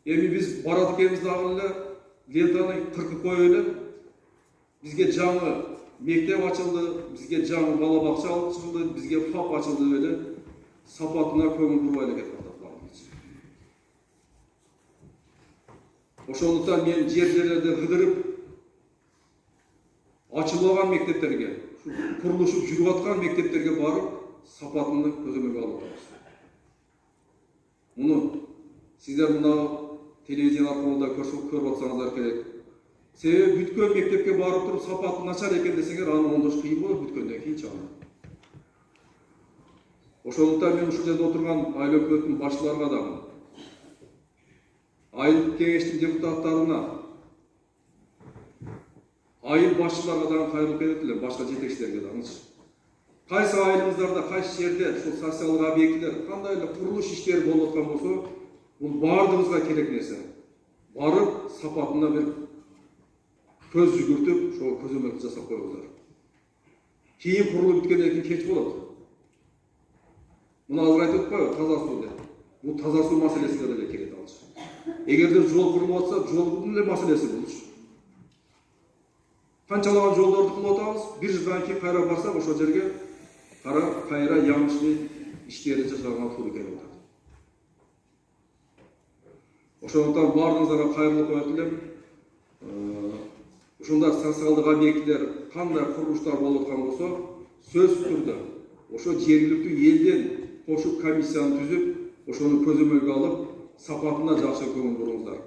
Эми биз барат экенбиз дагы эле лентаны кыркып коюп эле бизге жаңы мектеп ачылды, бизге жаңы бала бакча ачылды, бизге ФАП ачылды эле сапатына көңүл бурбай эле кетип атат баарыбыз. Ошондуктан мен жерлерде кыдырып ачылбаган мектептерге, курулушуп жүрүп аткан мектептерге барып сапатыны көзөмөлгө алып атабыз. Муну сиздер мына телевизион аркылуу да көрүп атсаңыздар керек. Себеби бүткөн мектепке барып туруп сапаты начар экен десеңер, аны оңдош кыйын болот бүткөндөн кийин чагы. Ошондуктан мен ушул жерде отурган айыл өкмөттүн башчыларга дагы, айыл кеңештин депутаттарына, айыл башчыларга дагы кайрылып кетет элем, башка жетекчилерге дагычы. Кайсы айылыңыздарда, кайсы жерде ушул социалдык объектилер, кандай эле курулуш иштери болуп аткан болсо, бул баардыгыбызга керек нерсе. Барып сапатына бир көз жүгүртүп, ошо көзөмөлдү жасап коюңуздар. Кийин курулуп бүткөндөн кийин кеч болот. Муну азыр айтып атпайбы, таза суу деп. Бул таза суу маселесине деле келет алчы. Эгерде жол курулуп атса, жолдун эле маселеси болчу. Канчалаган жолдорду кылып атабыз, бир жылдан кийин кайра барсак, ошол жерге кайра ямышлы иштерди жасаганга туура келип атат. Ошондуктан баарыңыздарга кайрылып коет элем. Ушундай социалдык объектилер кандай курулуштар болуп аткан болсо, сөзсүз түрдө ошо жергиликтүү элден кошуп комиссияны түзүп, ошону көзөмөлгө алып, сапатына жакшы көңүл буруңуздар.